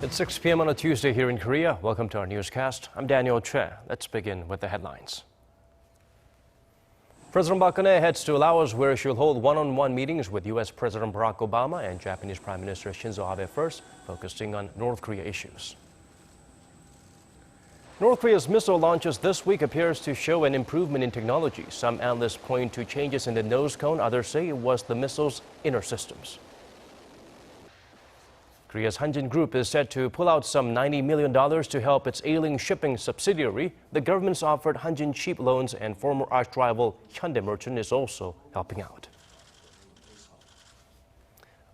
It's 6 p.m. on a Tuesday here in Korea. Welcome to our newscast. I'm Daniel Che. Let's begin with the headlines. President Park Geun-hye heads to Laos, where she'll hold one-on-one meetings with U.S. President Barack Obama and Japanese Prime Minister Shinzo Abe first, focusing on North Korea issues. North Korea's missile launches this week appears to show an improvement in technology. Some analysts point to changes in the nose cone. Others say it was the missile's inner systems. Korea's Hanjin Group is set to pull out some $90 million to help its ailing shipping subsidiary. The government's offered Hanjin cheap loans, and former arch-rival Hyundai Merchant is also helping out.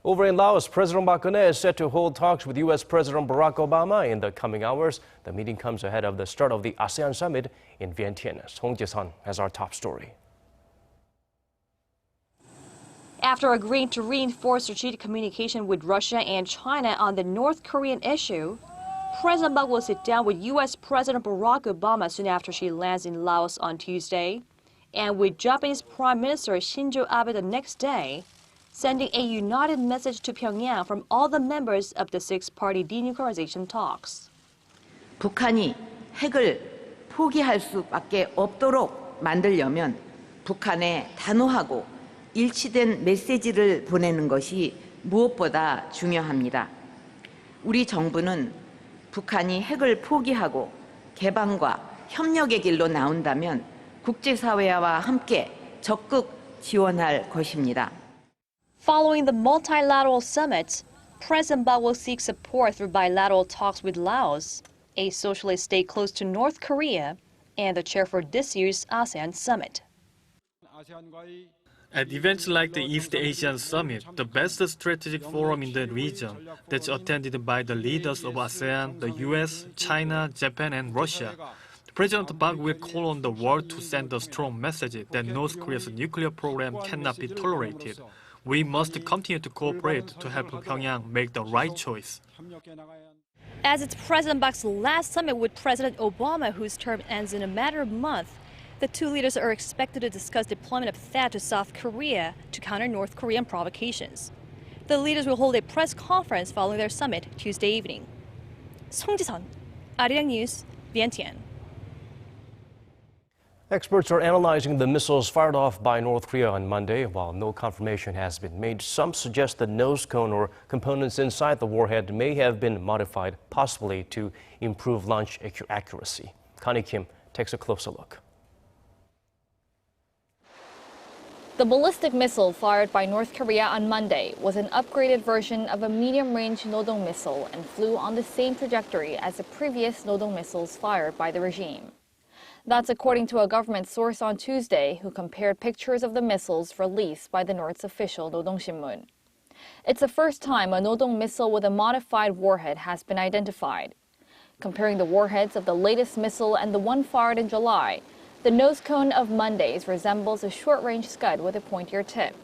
Over in Laos, President Park Geun-hye is set to hold talks with U.S. President Barack Obama in the coming hours. The meeting comes ahead of the start of the ASEAN Summit in Vientiane. Song Ji-sun has our top story. After agreeing to reinforce strategic communication with Russia and China on the North Korean issue, President Park will sit down with U.S. President Barack Obama soon after she lands in Laos on Tuesday, and with Japanese Prime Minister Shinzo Abe the next day, sending a united message to Pyongyang from all the members of the six-party denuclearization talks. 북한이 핵을 포기할 수밖에 없도록 만들려면 북한에 단호하고 일치된 메시지를 보내는 것이 무엇보다 중요합니다. 우리 정부는 북한이 핵을 포기하고 개방과 협력의 길로 나온다면 국제사회와 함께 적극 지원할 것입니다. Following the multilateral summit, President Park will seek support through bilateral talks with Laos, a socialist state close to North Korea, and the chair for this year's ASEAN Summit. At events like the East Asian Summit, the best strategic forum in the region that's attended by the leaders of ASEAN, the US, China, Japan, and Russia, President Park will call on the world to send a strong message that North Korea's nuclear program cannot be tolerated. We must continue to cooperate to help Pyongyang make the right choice. As it's President Park's last summit with President Obama, whose term ends in a matter of months, the two leaders are expected to discuss deployment of THAAD to South Korea to counter North Korean provocations. The leaders will hold a press conference following their summit Tuesday evening. Song Ji-sun, Arirang News, Vientiane. Experts are analyzing the missiles fired off by North Korea on Monday. While no confirmation has been made, some suggest the nose cone or components inside the warhead may have been modified, possibly to improve launch accuracy. Connie Kim takes a closer look. The ballistic missile fired by North Korea on Monday was an upgraded version of a medium-range Rodong missile and flew on the same trajectory as the previous Rodong missiles fired by the regime. That's according to a government source on Tuesday who compared pictures of the missiles released by the North's official Rodong Sinmun. It's the first time a Rodong missile with a modified warhead has been identified. Comparing the warheads of the latest missile and the one fired in July, the nose cone of Monday's resembles a short-range Scud with a pointier tip.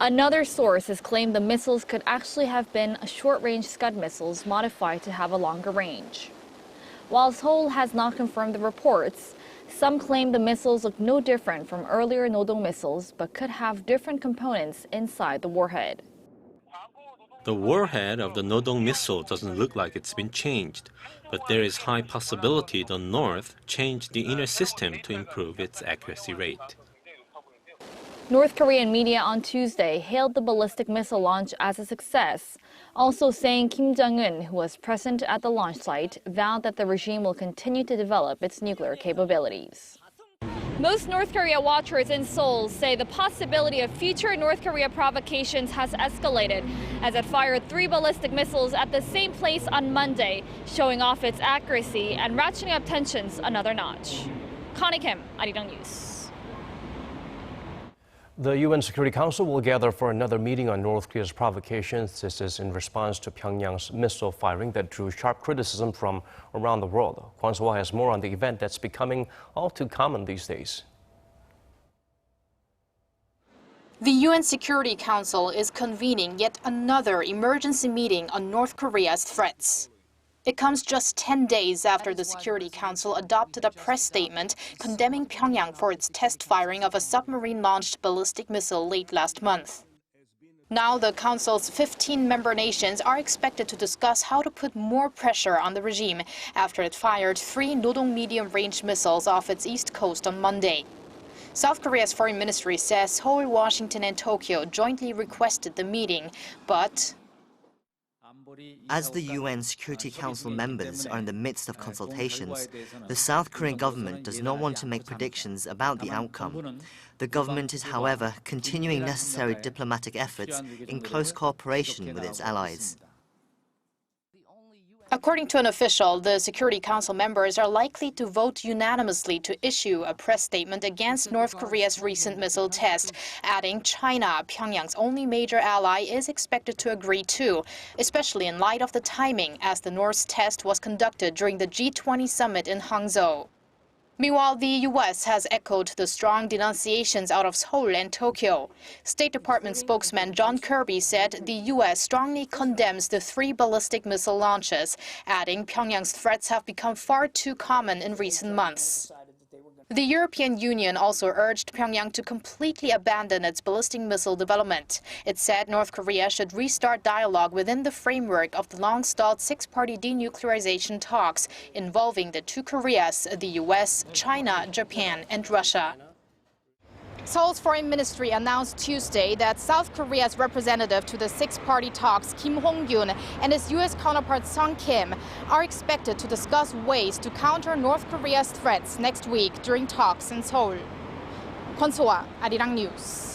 Another source has claimed the missiles could actually have been short-range Scud missiles modified to have a longer range. While Seoul has not confirmed the reports, some claim the missiles look no different from earlier Rodong missiles but could have different components inside the warhead. The warhead of the Rodong missile doesn't look like it's been changed, but there is high possibility the North changed the inner system to improve its accuracy rate. North Korean media on Tuesday hailed the ballistic missile launch as a success, also saying Kim Jong-un, who was present at the launch site, vowed that the regime will continue to develop its nuclear capabilities. Most North Korea watchers in Seoul say the possibility of future North Korea provocations has escalated as it fired 3 ballistic missiles at the same place on Monday, showing off its accuracy and ratcheting up tensions another notch. Connie Kim, Arirang News. The UN Security Council will gather for another meeting on North Korea's provocations. This is in response to Pyongyang's missile firing that drew sharp criticism from around the world. Kwon So-hwa has more on the event that's becoming all too common these days. The UN Security Council is convening yet another emergency meeting on North Korea's threats. It comes just 10 days after the Security Council adopted a press statement condemning Pyongyang for its test firing of a submarine-launched ballistic missile late last month. Now the Council's 15 member nations are expected to discuss how to put more pressure on the regime after it fired 3 Rodong medium-range missiles off its east coast on Monday. South Korea's foreign ministry says Seoul, Washington, and Tokyo jointly requested the meeting, but as the UN Security Council members are in the midst of consultations, the South Korean government does not want to make predictions about the outcome. The government is, however, continuing necessary diplomatic efforts in close cooperation with its allies. according to an official, the Security Council members are likely to vote unanimously to issue a press statement against North Korea's recent missile test, adding China, Pyongyang's only major ally, is expected to agree too, especially in light of the timing as the North's test was conducted during the G20 summit in Hangzhou. Meanwhile, the U.S. has echoed the strong denunciations out of Seoul and Tokyo. State Department spokesman John Kirby said the U.S. strongly condemns the 3 ballistic missile launches, adding Pyongyang's threats have become far too common in recent months. The European Union also urged Pyongyang to completely abandon its ballistic missile development. It said North Korea should restart dialogue within the framework of the long-stalled 6-party denuclearization talks involving the 2 Koreas, the US, China, Japan, and Russia. Seoul's foreign ministry announced Tuesday that South Korea's representative to the 6-party talks, Kim Hong-gyun, and his U.S. counterpart Sung Kim are expected to discuss ways to counter North Korea's threats next week during talks in Seoul. Kwon So-ah, Arirang News.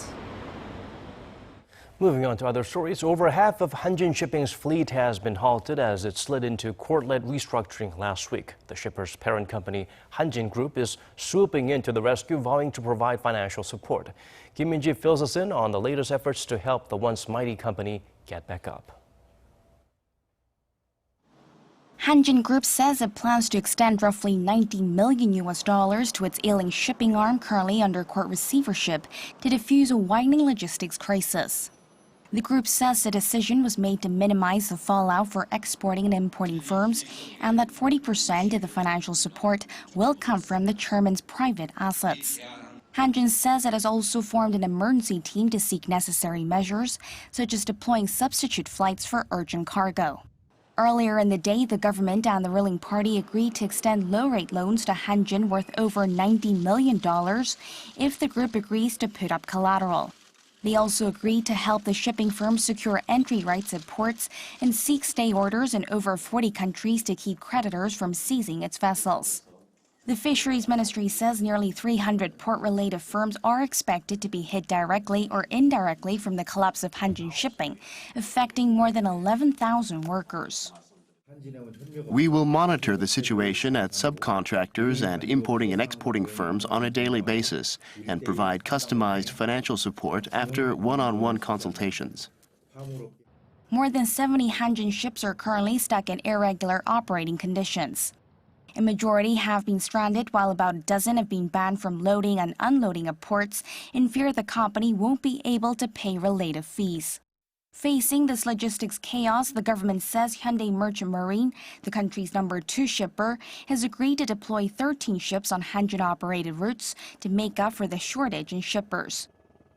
Moving on to other stories, over half of Hanjin Shipping's fleet has been halted as it slid into court-led restructuring last week. The shipper's parent company, Hanjin Group, is swooping in to the rescue, vowing to provide financial support. Kim Minjoo fills us in on the latest efforts to help the once mighty company get back up. Hanjin Group says it plans to extend roughly $90 million to its ailing shipping arm currently under court receivership to defuse a widening logistics crisis. The group says the decision was made to minimize the fallout for exporting and importing firms, and that 40% of the financial support will come from the chairman's private assets. Hanjin says it has also formed an emergency team to seek necessary measures, such as deploying substitute flights for urgent cargo. Earlier in the day, the government and the ruling party agreed to extend low-rate loans to Hanjin worth over $90 million if the group agrees to put up collateral. They also agreed to help the shipping firm secure entry rights at ports and seek stay orders in over 40 countries to keep creditors from seizing its vessels. The Fisheries Ministry says nearly 300 port-related firms are expected to be hit directly or indirectly from the collapse of Hanjin Shipping, affecting more than 11,000 workers. We will monitor the situation at subcontractors and importing and exporting firms on a daily basis and provide customized financial support after one-on-one consultations. More than 70 Hanjin ships are currently stuck in irregular operating conditions. A majority have been stranded, while about a dozen have been banned from loading and unloading at ports in fear the company won't be able to pay related fees. Facing this logistics chaos, the government says Hyundai Merchant Marine, the country's number 2 shipper, has agreed to deploy 13 ships on Hanjin-operated routes to make up for the shortage in shippers.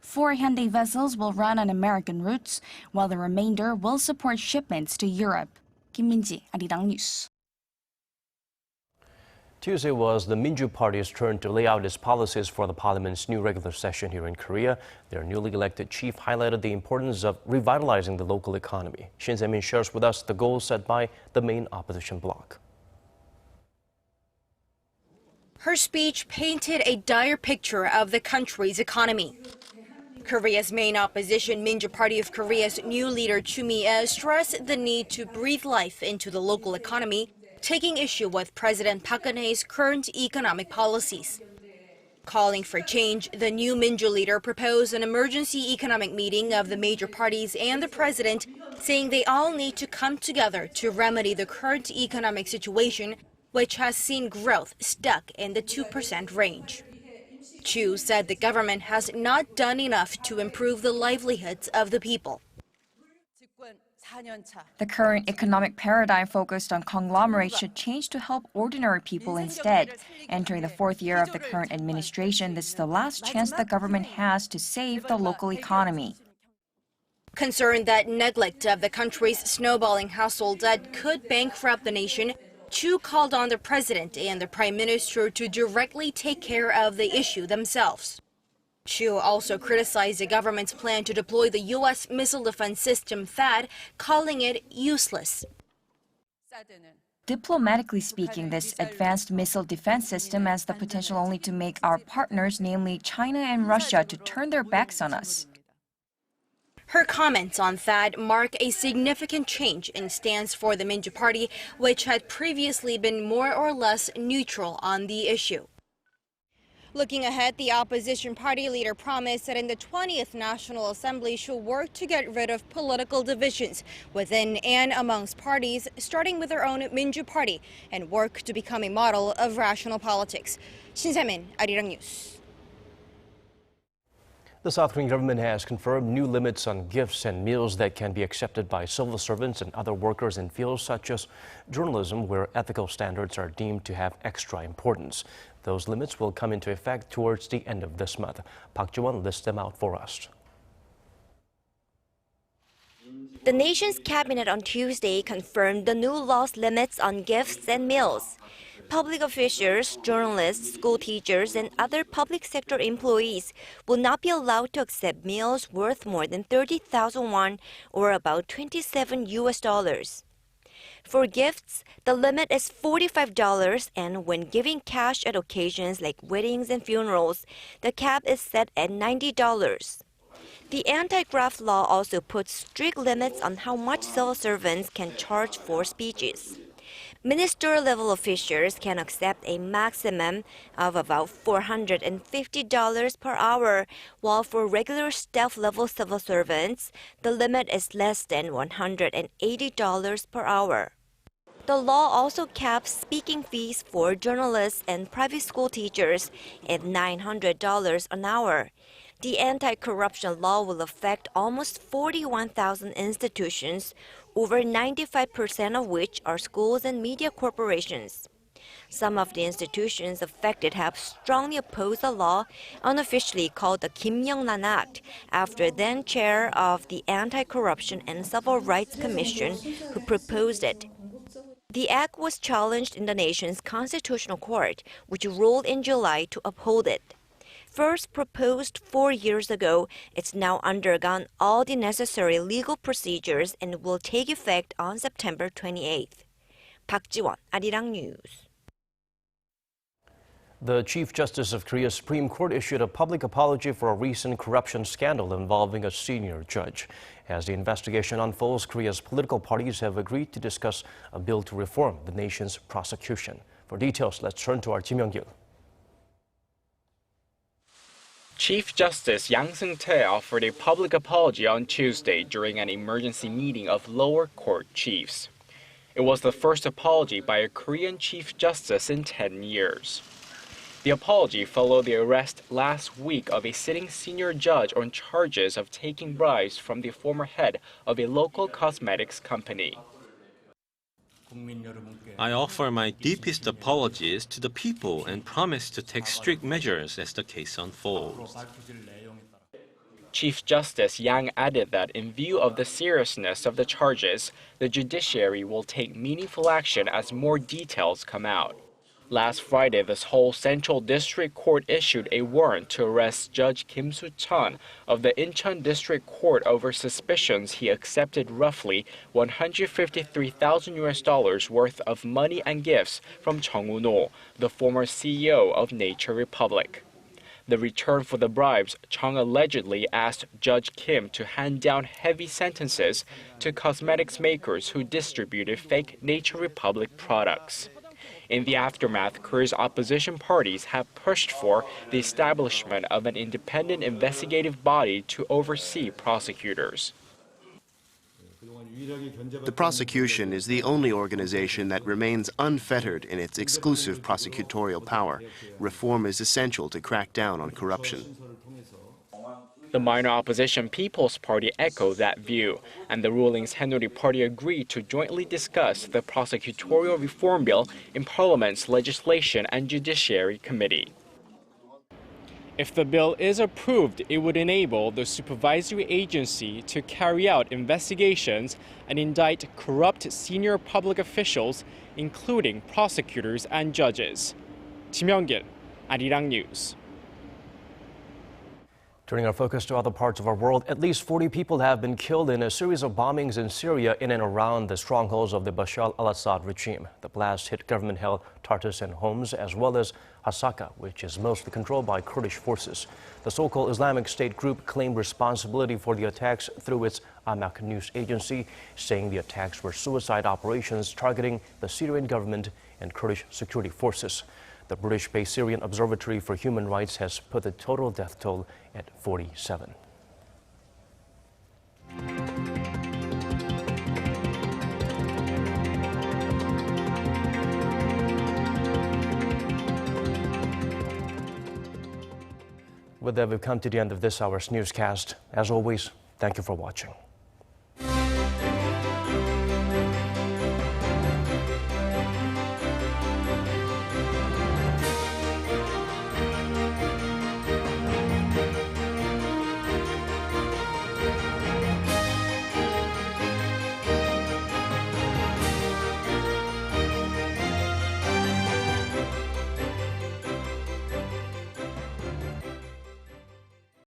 4 Hyundai vessels will run on American routes, while the remainder will support shipments to Europe. Kim Min-ji, Arirang News. Tuesday was the Minjoo Party's turn to lay out its policies for the parliament's new regular session here in Korea. Their newly elected chief highlighted the importance of revitalizing the local economy. Shin Se-min shares with us the goals set by the main opposition bloc. Her speech painted a dire picture of the country's economy. Korea's main opposition, Minjoo Party of Korea's new leader Choo Mi-ae stressed the need to breathe life into the local economy, taking issue with President Park Geun-hye's current economic policies. Calling for change, the new Minjoo leader proposed an emergency economic meeting of the major parties and the president, saying they all need to come together to remedy the current economic situation, which has seen growth stuck in the 2% range. Choo said the government has not done enough to improve the livelihoods of the people. The current economic paradigm focused on conglomerates should change to help ordinary people instead. Entering the 4th year of the current administration, this is the last chance the government has to save the local economy. Concerned that neglect of the country's snowballing household debt could bankrupt the nation, Chu called on the president and the prime minister to directly take care of the issue themselves. Chu also criticized the government's plan to deploy the U.S. missile defense system THAAD, calling it useless. Diplomatically speaking, this advanced missile defense system has the potential only to make our partners, namely China and Russia, to turn their backs on us. Her comments on THAAD mark a significant change in stance for the Minjoo Party, which had previously been more or less neutral on the issue. Looking ahead, the opposition party leader promised that in the 20th National Assembly she'll work to get rid of political divisions within and amongst parties, starting with her own Minjoo Party, and work to become a model of rational politics. Shin Se-min, Arirang News. The South Korean government has confirmed new limits on gifts and meals that can be accepted by civil servants and other workers in fields such as journalism, where ethical standards are deemed to have extra importance. Those limits will come into effect towards the end of this month. Park Ji-won lists them out for us. The nation's cabinet on Tuesday confirmed the new law's limits on gifts and meals. Public officials, journalists, school teachers, and other public sector employees will not be allowed to accept meals worth more than 30,000 won, or about $27. For gifts, the limit is $45, and when giving cash at occasions like weddings and funerals, the cap is set at $90. The anti-graft law also puts strict limits on how much civil servants can charge for speeches. Minister-level officials can accept a maximum of about $450 per hour, while for regular staff-level civil servants, the limit is less than $180 per hour. The law also caps speaking fees for journalists and private school teachers at $900 an hour. The anti-corruption law will affect almost 41,000 institutions, over 95% of which are schools and media corporations. Some of the institutions affected have strongly opposed the law, unofficially called the Kim Young-nan Act, after then chair of the Anti-Corruption and Civil Rights Commission, who proposed it. The act was challenged in the nation's constitutional court, which ruled in July to uphold it. First proposed 4 years ago, it's now undergone all the necessary legal procedures and will take effect on September 28th. Park Ji-won, Arirang News. The Chief Justice of Korea's Supreme Court issued a public apology for a recent corruption scandal involving a senior judge. As the investigation unfolds, Korea's political parties have agreed to discuss a bill to reform the nation's prosecution. For details, let's turn to our Kim Young-gil. Chief Justice Yang Seung-tae offered a public apology on Tuesday during an emergency meeting of lower court chiefs. It was the first apology by a Korean Chief Justice in 10 years. The apology followed the arrest last week of a sitting senior judge on charges of taking bribes from the former head of a local cosmetics company. I offer my deepest apologies to the people and promise to take strict measures as the case unfolds. Chief Justice Yang added that in view of the seriousness of the charges, the judiciary will take meaningful action as more details come out. Last Friday, the Seoul Central District Court issued a warrant to arrest Judge Kim Soo-chun of the Incheon District Court over suspicions he accepted roughly $153,000 worth of money and gifts from Chung Woo-no, the former CEO of Nature Republic. The return for the bribes, Chung allegedly asked Judge Kim to hand down heavy sentences to cosmetics makers who distributed fake Nature Republic products. In the aftermath, Korea's opposition parties have pushed for the establishment of an independent investigative body to oversee prosecutors. The prosecution is the only organization that remains unfettered in its exclusive prosecutorial power. Reform is essential to crack down on corruption. The minor opposition People's Party echoed that view, and the ruling Saenuri Party agreed to jointly discuss the prosecutorial reform bill in Parliament's Legislation and Judiciary Committee. If the bill is approved, it would enable the supervisory agency to carry out investigations and indict corrupt senior public officials, including prosecutors and judges. Kim Young-gil, Arirang News. Turning our focus to other parts of our world, at least 40 people have been killed in a series of bombings in Syria in and around the strongholds of the Bashar al-Assad regime. The blast hit government-held Tartus and Homs, as well as Hasaka, which is mostly controlled by Kurdish forces. The so-called Islamic State group claimed responsibility for the attacks through its Amaq news agency, saying the attacks were suicide operations targeting the Syrian government and Kurdish security forces. The British-based Syrian Observatory for Human Rights has put the total death toll at 47. With that, we've come to the end of this hour's newscast. As always, thank you for watching.